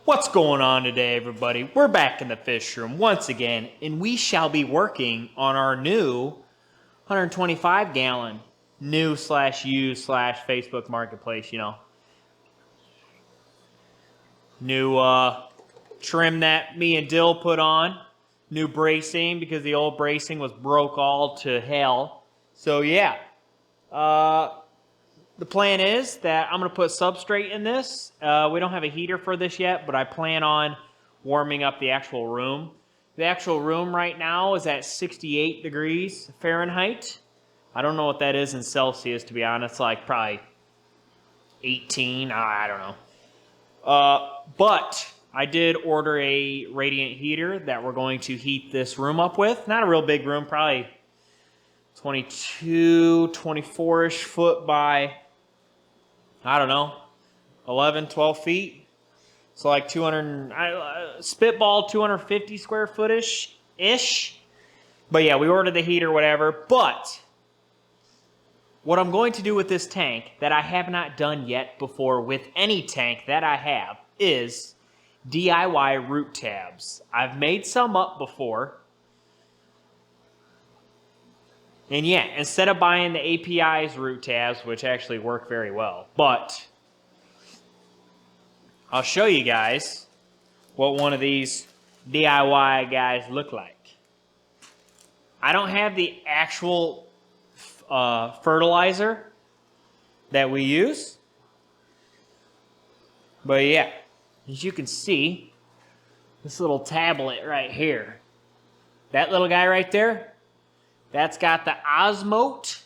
What's going on today, everybody? We're back in the fish room once again, and we shall be working on our new 125 gallon new slash used slash Facebook marketplace, new trim that me and Dill put on, new bracing because the old bracing was broke all to hell. So yeah, the plan is that I'm going to put substrate in this. We don't have a heater for this yet, but I plan on warming up the actual room. The actual room right now is at 68 degrees Fahrenheit. I don't know what that is in Celsius, to be honest, like probably 18, I don't know. But I did order a radiant heater that we're going to heat this room up with. Not a real big room, probably 22, 24-ish foot by, I don't know, 11, 12 feet. So like 250 square footish-ish. But yeah, we ordered the heater, whatever. But what I'm going to do with this tank that I have not done yet before with any tank that I have is DIY root tabs. I've made some up before. And yeah, instead of buying the API's root tabs, which actually work very well, but I'll show you guys what one of these DIY guys look like. I don't have the actual fertilizer that we use, but yeah, as you can see, this little tablet right here, that little guy right there, that's got the Osmote,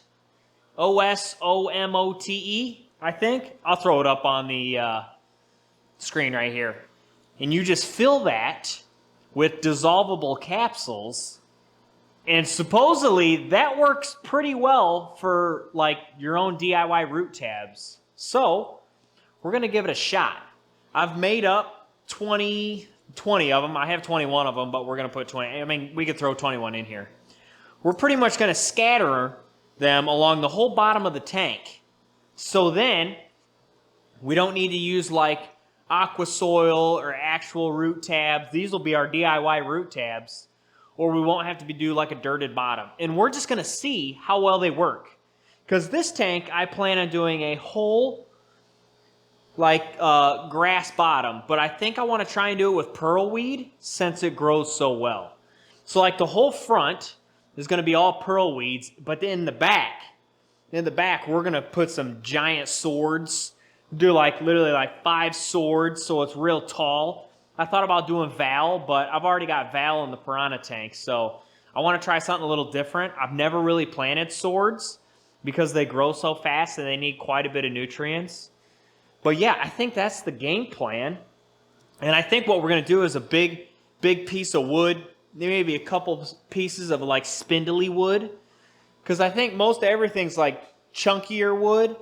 O-S-O-M-O-T-E, I think. I'll throw it up on the screen right here. And you just fill that with dissolvable capsules. And supposedly that works pretty well for like your own DIY root tabs. So we're going to give it a shot. I've made up 20 of them. I have 21 of them, but we're going to put 20. I mean, we could throw 21 in here. We're pretty much going to scatter them along the whole bottom of the tank. So then we don't need to use like aqua soil or actual root tabs. These will be our DIY root tabs, or we won't have to do like a dirted bottom. And we're just going to see how well they work. Because this tank, I plan on doing a whole like grass bottom, but I think I want to try and do it with pearlweed since it grows so well. So like the whole front is going to be all pearl weeds, but in the back, we're going to put some giant swords. Do like literally like 5 swords, so it's real tall. I thought about doing Val, but I've already got Val in the piranha tank, so I want to try something a little different. I've never really planted swords because they grow so fast and they need quite a bit of nutrients. But yeah, I think that's the game plan. And I think what we're going to do is a big piece of wood, maybe a couple pieces of like spindly wood, because I think most everything's like chunkier wood.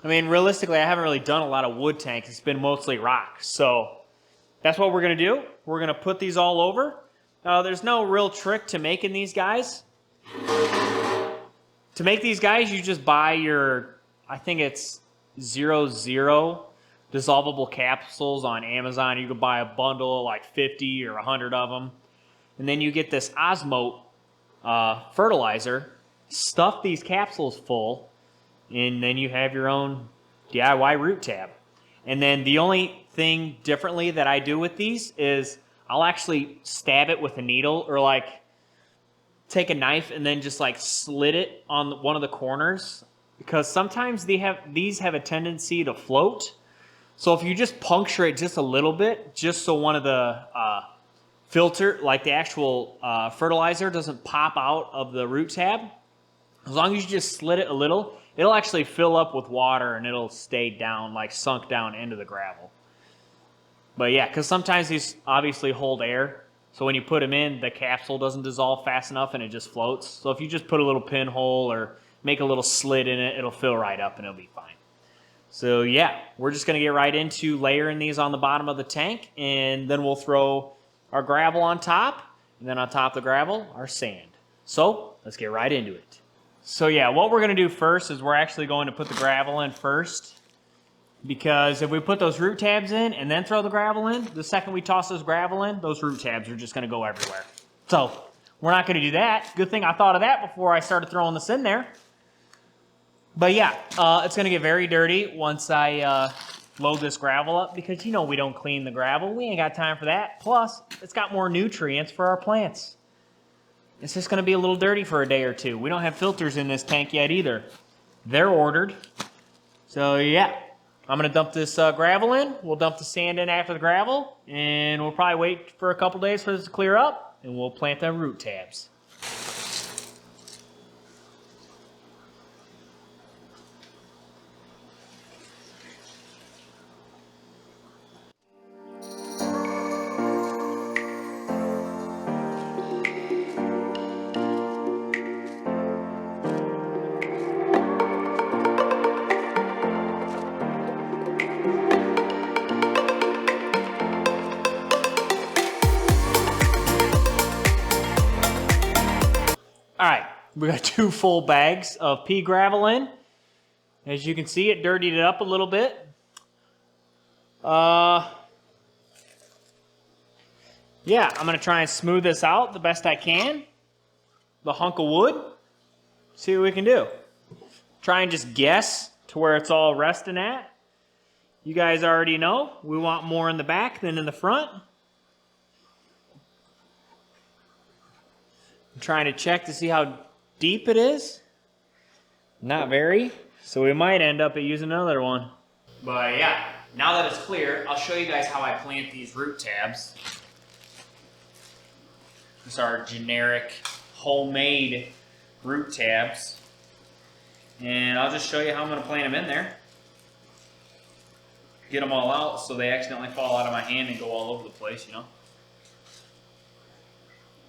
I mean, realistically, I haven't really done a lot of wood tanks. It's been mostly rock. So that's what we're going to do. We're going to put these all over. There's no real trick to making these guys. To make these guys, you just buy your, I think it's 00 dissolvable capsules on Amazon. You can buy a bundle of like 50 or 100 of them. And then you get this Osmote fertilizer, stuff these capsules full, and then you have your own DIY root tab. And then the only thing differently that I do with these is I'll actually stab it with a needle or like take a knife and then just like slit it on one of the corners, because sometimes these have a tendency to float. So if you just puncture it just a little bit, just so one of the filter, like the actual fertilizer doesn't pop out of the root tab, as long as you just slit it a little, it'll actually fill up with water and it'll stay down, like sunk down into the gravel. But yeah, because sometimes these obviously hold air. So when you put them in, the capsule doesn't dissolve fast enough and it just floats. So if you just put a little pinhole or make a little slit in it, it'll fill right up and it'll be fine. So yeah, we're just going to get right into layering these on the bottom of the tank, and then we'll throw our gravel on top, and then on top of the gravel, our sand. So let's get right into it. So yeah, what we're going to do first is we're actually going to put the gravel in first. Because if we put those root tabs in and then throw the gravel in, the second we toss those gravel in, those root tabs are just going to go everywhere. So we're not going to do that. Good thing I thought of that before I started throwing this in there. But yeah, it's going to get very dirty once I load this gravel up, because you know we don't clean the gravel. We ain't got time for that. Plus, it's got more nutrients for our plants. It's just going to be a little dirty for a day or two. We don't have filters in this tank yet either. They're ordered. So yeah. I'm going to dump this gravel in. We'll dump the sand in after the gravel. And we'll probably wait for a couple days for this to clear up. And we'll plant them root tabs. All right, we got 2 full bags of pea gravel in. As you can see, it dirtied it up a little bit. Yeah, I'm gonna try and smooth this out the best I can. The hunk of wood. See what we can do. Try and just guess to where it's all resting at. You guys already know, we want more in the back than in the front. I'm trying to check to see how deep it is. Not very, so we might end up using another one. But yeah, now that it's clear, I'll show you guys how I plant these root tabs. These are generic homemade root tabs. And I'll just show you how I'm going to plant them in there. Get them all out so they accidentally fall out of my hand and go all over the place, you know.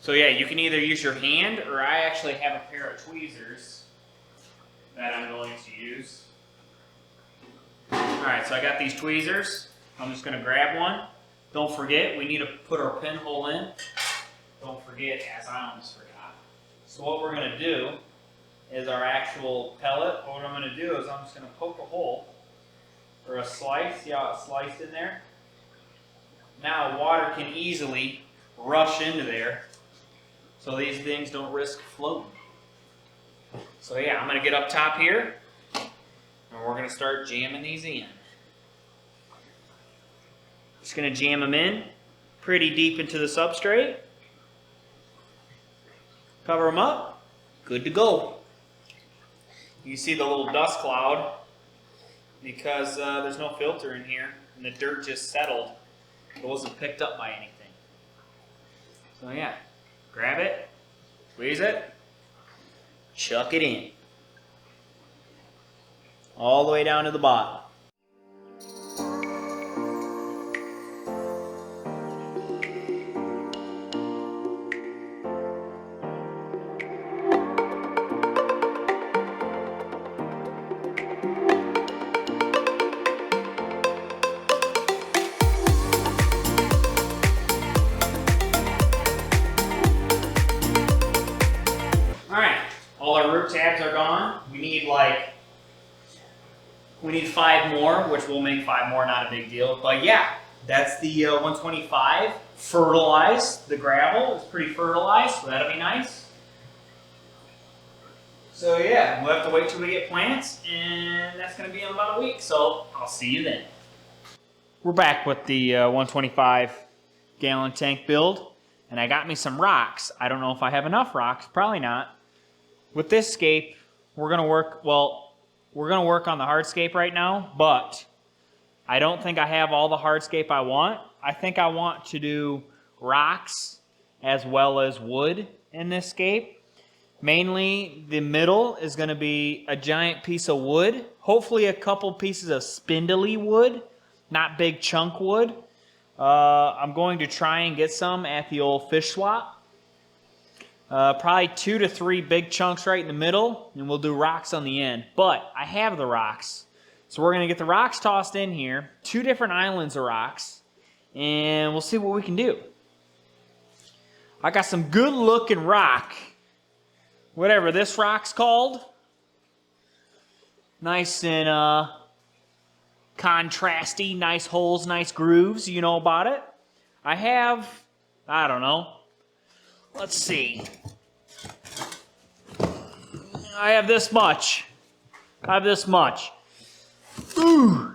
So yeah, you can either use your hand, or I actually have a pair of tweezers that I'm going to use. Alright, so I got these tweezers. I'm just going to grab one. Don't forget, we need to put our pinhole in. Don't forget, as I almost forgot. So what we're going to do is our actual pellet. What I'm going to do is I'm just going to poke a hole, or a slice. See how it's sliced in there? Now water can easily rush into there, so these things don't risk floating. So yeah, I'm going to get up top here, and we're going to start jamming these in. Just going to jam them in pretty deep into the substrate. Cover them up. Good to go. You see the little dust cloud because there's no filter in here, and the dirt just settled. It wasn't picked up by anything. So yeah. Grab it, squeeze it, chuck it in. All the way down to the bottom. All our root tabs are gone. We need 5 more, which we'll make 5 more, not a big deal. But yeah, that's the 125 fertilized. The gravel is pretty fertilized, so that'll be nice. So yeah, we'll have to wait till we get plants, and that's going to be in about a week. So I'll see you then. We're back with the 125 gallon tank build, and I got me some rocks. I don't know if I have enough rocks, probably not. With this scape, we're going to work on the hardscape right now, but I don't think I have all the hardscape I want. I think I want to do rocks as well as wood in this scape. Mainly, the middle is going to be a giant piece of wood, hopefully a couple pieces of spindly wood, not big chunk wood. I'm going to try and get some at the old fish swap. Probably 2 to 3 big chunks right in the middle, and we'll do rocks on the end. But I have the rocks. So we're going to get the rocks tossed in here, 2 different islands of rocks, and we'll see what we can do. I got some good looking rock. Whatever this rock's called. Nice and contrasty, nice holes, nice grooves. You know about it. I have, I don't know. Let's see. I have this much. Ooh.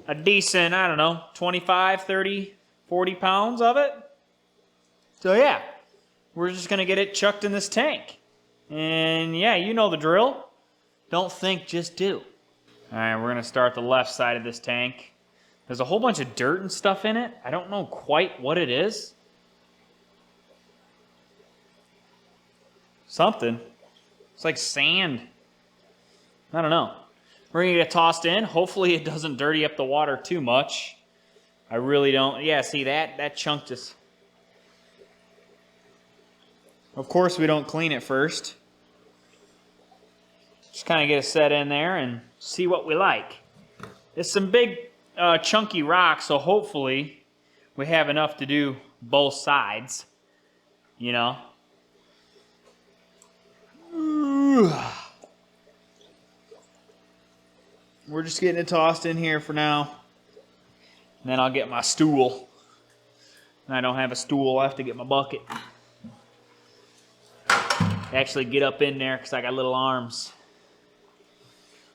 A decent, I don't know, 25, 30, 40 pounds of it. So yeah, we're just going to get it chucked in this tank. And yeah, you know the drill. Don't think, just do. All right, we're going to start the left side of this tank. There's a whole bunch of dirt and stuff in it. I don't know quite what it is. Something. It's like sand. I don't know. We're going to get it tossed in. Hopefully it doesn't dirty up the water too much. I really don't. Yeah, see that chunk just... Of course we don't clean it first. Just kind of get it set in there and see what we like. It's some big chunky rocks, so hopefully we have enough to do both sides. You know? We're just getting it tossed in here for now. And then I'll get my stool. And I don't have a stool, I have to get my bucket. Actually get up in there because I got little arms.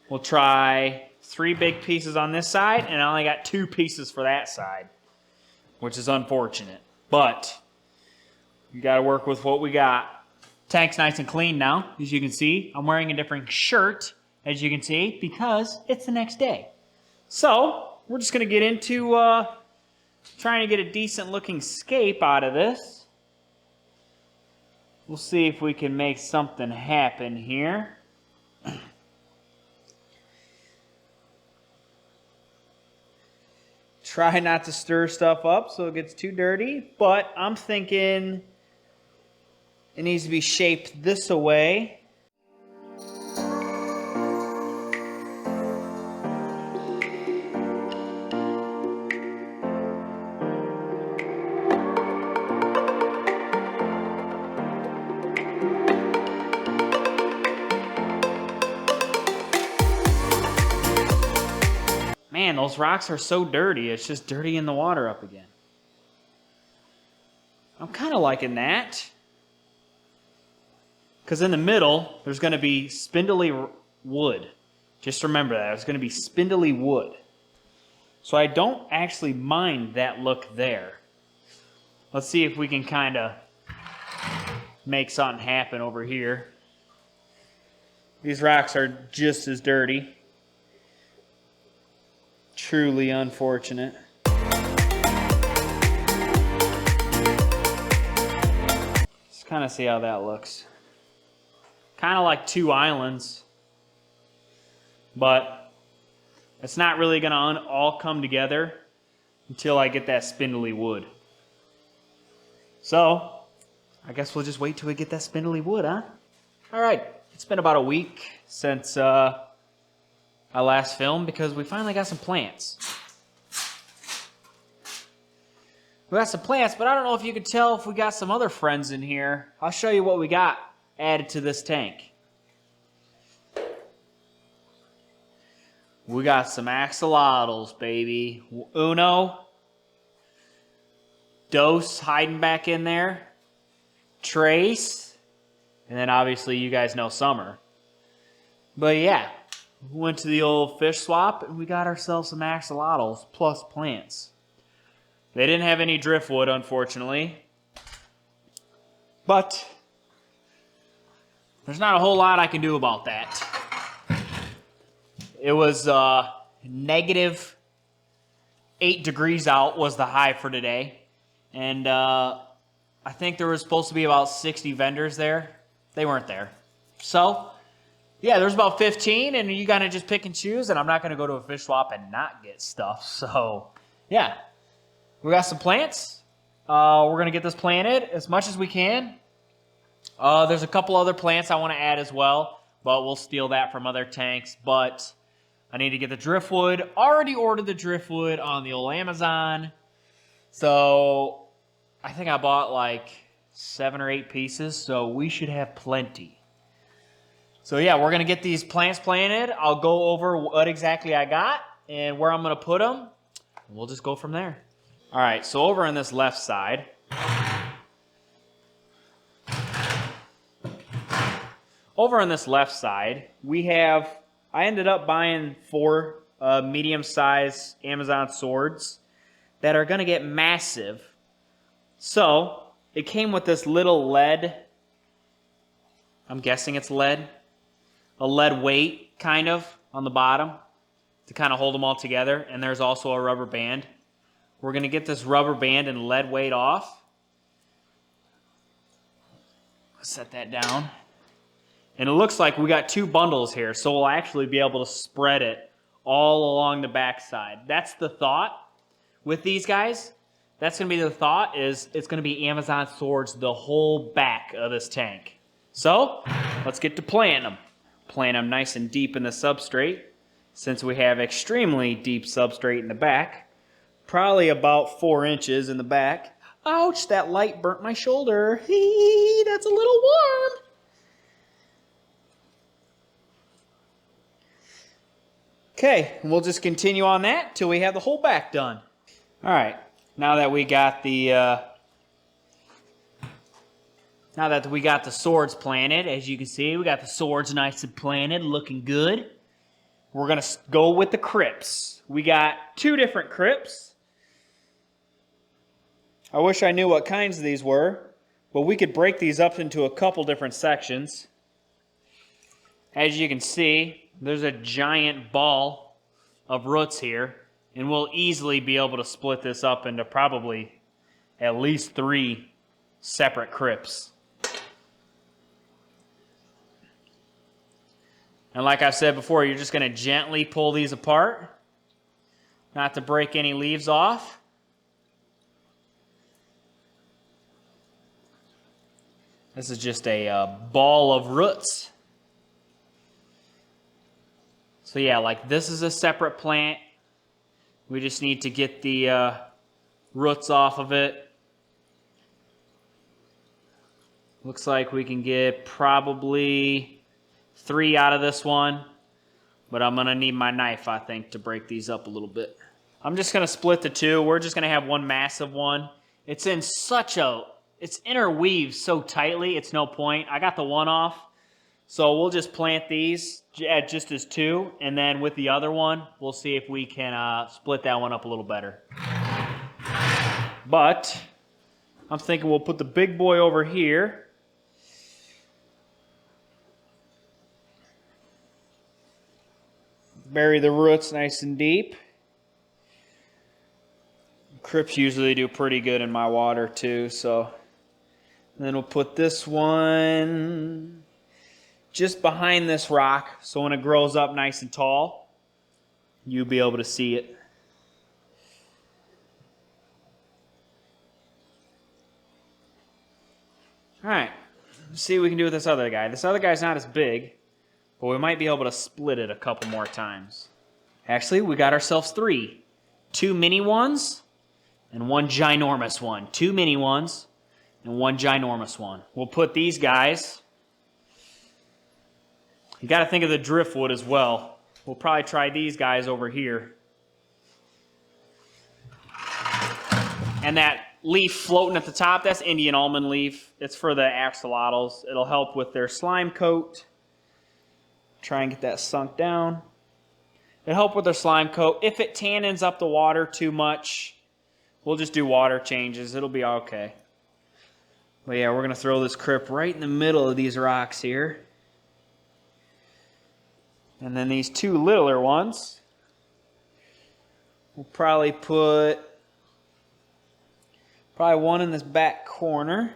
We'll try 3 big pieces on this side, and I only got 2 pieces for that side, which is unfortunate. But you got to work with what we got. Tank's nice and clean now, as you can see. I'm wearing a different shirt, as you can see, because it's the next day. So we're just going to get into trying to get a decent looking scape out of this. We'll see if we can make something happen here. Try not to stir stuff up so it gets too dirty, but I'm thinking it needs to be shaped this way. Man, those rocks are so dirty. It's just dirtying the water up again. I'm kind of liking that. Because in the middle, there's going to be spindly wood. Just remember that. There's going to be spindly wood. So I don't actually mind that look there. Let's see if we can kind of make something happen over here. These rocks are just as dirty. Truly unfortunate. Let's kind of see how that looks. Kind of like 2 islands. But it's not really going to all come together until I get that spindly wood. So, I guess we'll just wait till we get that spindly wood, huh? Alright, it's been about a week since I last filmed because we finally got some plants. We got some plants, but I don't know if you can tell if we got some other friends in here. I'll show you what we got added to this tank. We got some axolotls, baby. Uno. Dos hiding back in there. Trace. And then obviously you guys know Summer. But yeah. We went to the old fish swap and we got ourselves some axolotls plus plants. They didn't have any driftwood, unfortunately. But there's not a whole lot I can do about that. It was negative 8 degrees out was the high for today. And I think there was supposed to be about 60 vendors there. They weren't there. So yeah, there's about 15, and you gotta just pick and choose, and I'm not gonna go to a fish swap and not get stuff. So, yeah. We got some plants. We're gonna get this planted as much as we can. There's a couple other plants I want to add as well, but we'll steal that from other tanks. But I need to get the driftwood. Already ordered the driftwood on the old Amazon. So, I think I bought like 7 or 8 pieces, so we should have plenty. So yeah, we're going to get these plants planted. I'll go over what exactly I got, and where I'm going to put them, we'll just go from there. All right, so over on this left side, we have, I ended up buying 4 medium-sized Amazon swords that are going to get massive. So it came with this little lead, I'm guessing it's lead, a lead weight kind of on the bottom to kind of hold them all together, and there's also a rubber band. We're going to get this rubber band and lead weight off. Set that down. And it looks like we got 2 bundles here, so we'll actually be able to spread it all along the backside. That's the thought with these guys. That's going to be the thought, is it's going to be Amazon swords the whole back of this tank. So, let's get to planting them. Plant them nice and deep in the substrate, since we have extremely deep substrate in the back. Probably about 4 inches in the back. Ouch, that light burnt my shoulder. Hee, that's a little warm. Okay, we'll just continue on that till we have the whole back done. All right, now that we got the swords planted, as you can see, we got the swords nice and planted, looking good. We're gonna go with the crypts. We got 2 different crypts. I wish I knew what kinds these were, but we could break these up into a couple different sections. As you can see, there's a giant ball of roots here, and we'll easily be able to split this up into probably at least 3 separate crypts. And like I've said before, you're just going to gently pull these apart, not to break any leaves off. This is just a ball of roots. So yeah, like this is a separate plant. We just need to get the roots off of it. Looks like we can get probably 3 out of this one, but I'm gonna need my knife, I think, to break these up a little bit. I'm just gonna split the 2. We're just gonna have one massive one. It's interweaves so tightly, it's no point. I got the one off, so we'll just plant these just as 2, and then with the other one, we'll see if we can split that one up a little better. But I'm thinking we'll put the big boy over here. Bury the roots nice and deep. Crypts usually do pretty good in my water too, so. And then we'll put this one just behind this rock, so when it grows up nice and tall, you'll be able to see it. All right, let's see what we can do with this other guy. This other guy's not as big, but we might be able to split it a couple more times. Actually, we got ourselves 3. 2 mini ones and 1 ginormous one. 2 mini ones and 1 ginormous one. We'll put these guys. You got to think of the driftwood as well. We'll probably try these guys over here. And that leaf floating at the top, that's Indian almond leaf. It's for the axolotls. It'll help with their slime coat. Try and get that sunk down. It'll help with their slime coat. If it tannins up the water too much, we'll just do water changes. It'll be okay. But yeah, we're going to throw this crypt right in the middle of these rocks here. And then these 2 littler ones, we'll probably put one in this back corner.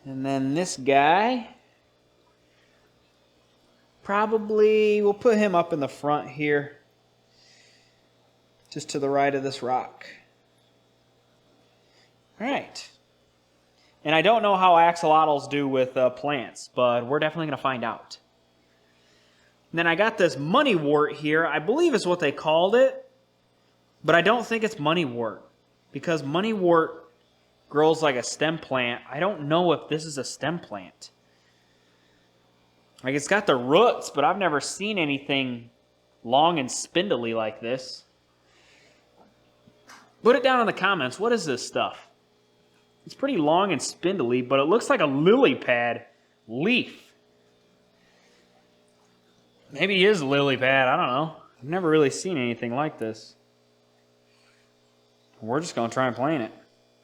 And then this guy, probably we'll put him up in the front here, just to the right of this rock. All right. And I don't know how axolotls do with plants, but we're definitely going to find out. And then I got this moneywort here. I believe is what they called it, but I don't think it's moneywort, because moneywort grows like a stem plant. I don't know if this is a stem plant. Like, it's got the roots, but I've never seen anything long and spindly like this. Put it down in the comments. What is this stuff? It's pretty long and spindly, but it looks like a lily pad leaf. Maybe it is a lily pad. I don't know. I've never really seen anything like this. We're just going to try and plant it.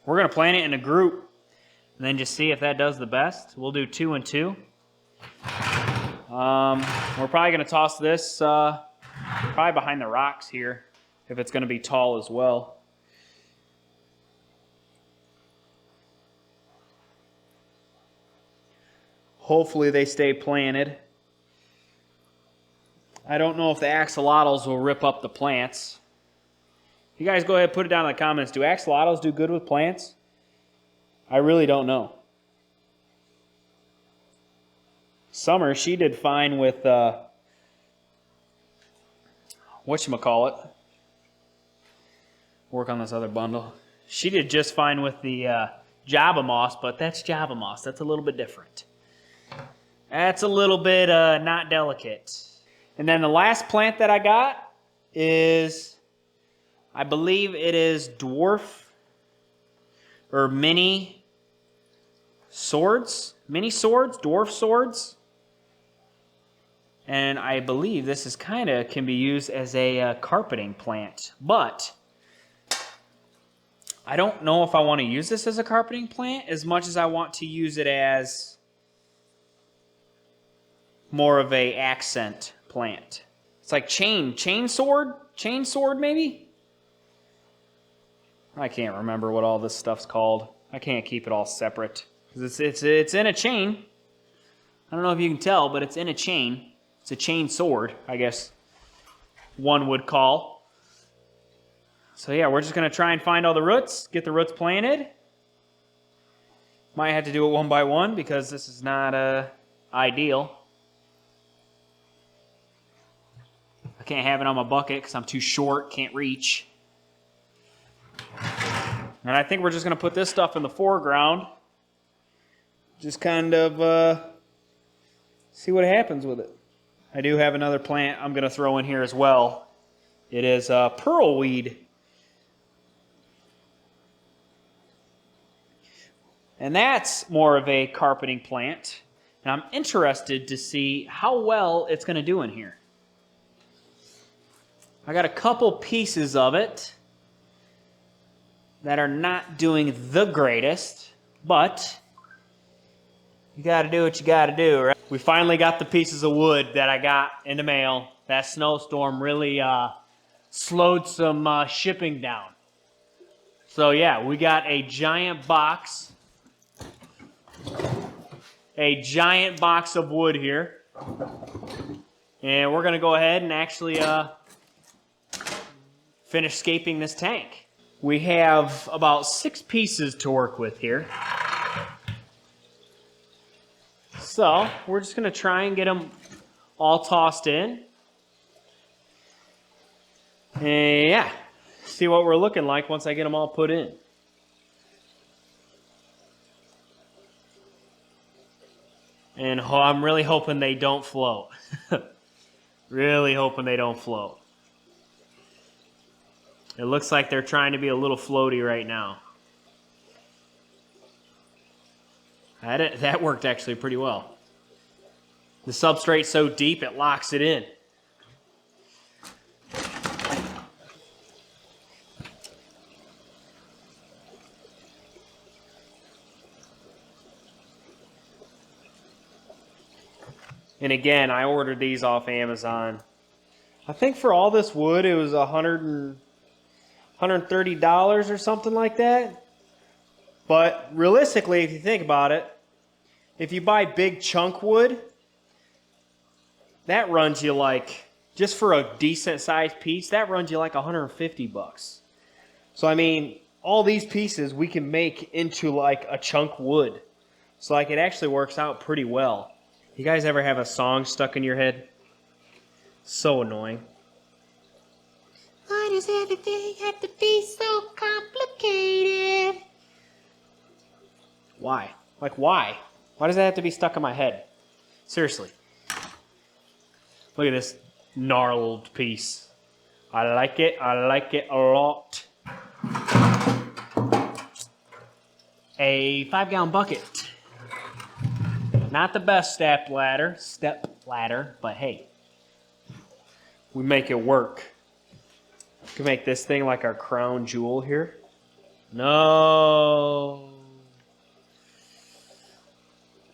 We're going to plant it in a group and then just see if that does the best. We'll do 2 and 2. We're probably going to toss this probably behind the rocks here if it's going to be tall as well. Hopefully they stay planted. I don't know if the axolotls will rip up the plants. You guys go ahead and put it down in the comments. Do axolotls do good with plants? I really don't know. Summer, she did fine with whatchamacallit. Work on this other bundle. She did just fine with the Java moss, but that's Java moss. That's a little bit different. That's a little bit not delicate. And then the last plant that I got is, I believe it is dwarf or mini swords. Mini swords, dwarf swords. And I believe this is can be used as a carpeting plant. But I don't know if I want to use this as a carpeting plant as much as I want to use it as more of a accent plant. It's like chain sword maybe? I can't remember what all this stuff's called. I can't keep it all separate. It's in a chain. I don't know if you can tell, but it's in a chain. It's a chain sword, I guess one would call. So yeah, we're just going to try and find all the roots, get the roots planted. Might have to do it one by one because this is not ideal. I can't have it on my bucket because I'm too short, can't reach. And I think we're just going to put this stuff in the foreground. Just kind of see what happens with it. I do have another plant I'm going to throw in here as well. It is pearlweed. And that's more of a carpeting plant. And I'm interested to see how well it's going to do in here. I got a couple pieces of it that are not doing the greatest, but you got to do what you got to do, right? We finally got the pieces of wood that I got in the mail. That snowstorm really slowed some shipping down. So yeah, we got a giant box. A giant box of wood here. And we're going to go ahead and actually finish scaping this tank. We have about 6 pieces to work with here. So we're just going to try and get them all tossed in. And yeah, see what we're looking like once I get them all put in. And I'm really hoping they don't float. Really hoping they don't float. It looks like they're trying to be a little floaty right now. That worked actually pretty well. The substrate's so deep it locks it in. And again, I ordered these off Amazon. I think for all this wood, it was $130 or something like that. But realistically, if you think about it, if you buy big chunk wood, that runs you like, just for a decent sized piece, that runs you like $150. So I mean, all these pieces we can make into like a chunk wood. So like it actually works out pretty well. You guys ever have a song stuck in your head? So annoying. Why does everything have to be so complicated? Why? Like why? Why does that have to be stuck in my head? Seriously. Look at this gnarled piece. I like it a lot. A 5-gallon bucket. Not the best step ladder, but hey, we make it work. We can make this thing like our crown jewel here. No.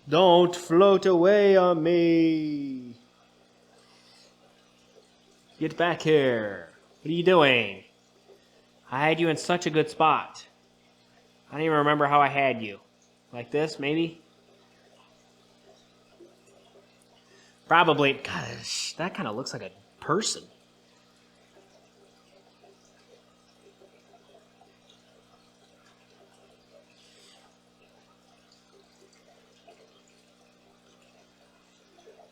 Don't float away on me. Get back here. What are you doing? I had you in such a good spot. I don't even remember how I had you. Like this, maybe? Probably. Gosh, that kind of looks like a person.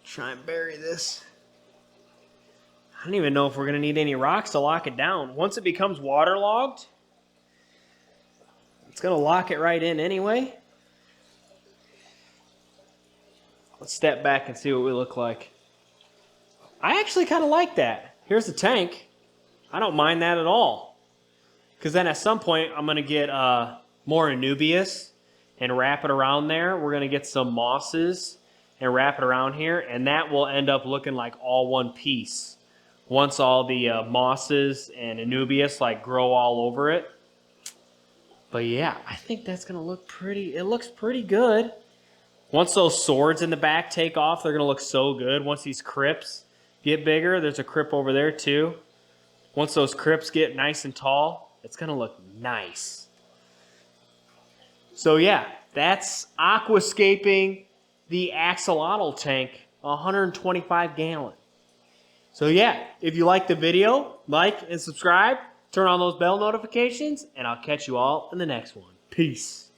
Try and bury this. I don't even know if we're going to need any rocks to lock it down. Once it becomes waterlogged, it's going to lock it right in anyway. Let's step back and see what we look like. I actually kind of like that. Here's the tank. I don't mind that at all. Because then at some point, I'm going to get more Anubias and wrap it around there. We're going to get some mosses and wrap it around here. And that will end up looking like all one piece. Once all the mosses and Anubias like grow all over it. But yeah, I think that's going to look pretty, it looks pretty good. Once those swords in the back take off, they're going to look so good. Once these crypts get bigger, there's a crypt over there too. Once those crypts get nice and tall, it's going to look nice. So yeah, that's aquascaping the axolotl tank, 125 gallon. So yeah, if you like the video, like and subscribe, turn on those bell notifications, and I'll catch you all in the next one. Peace.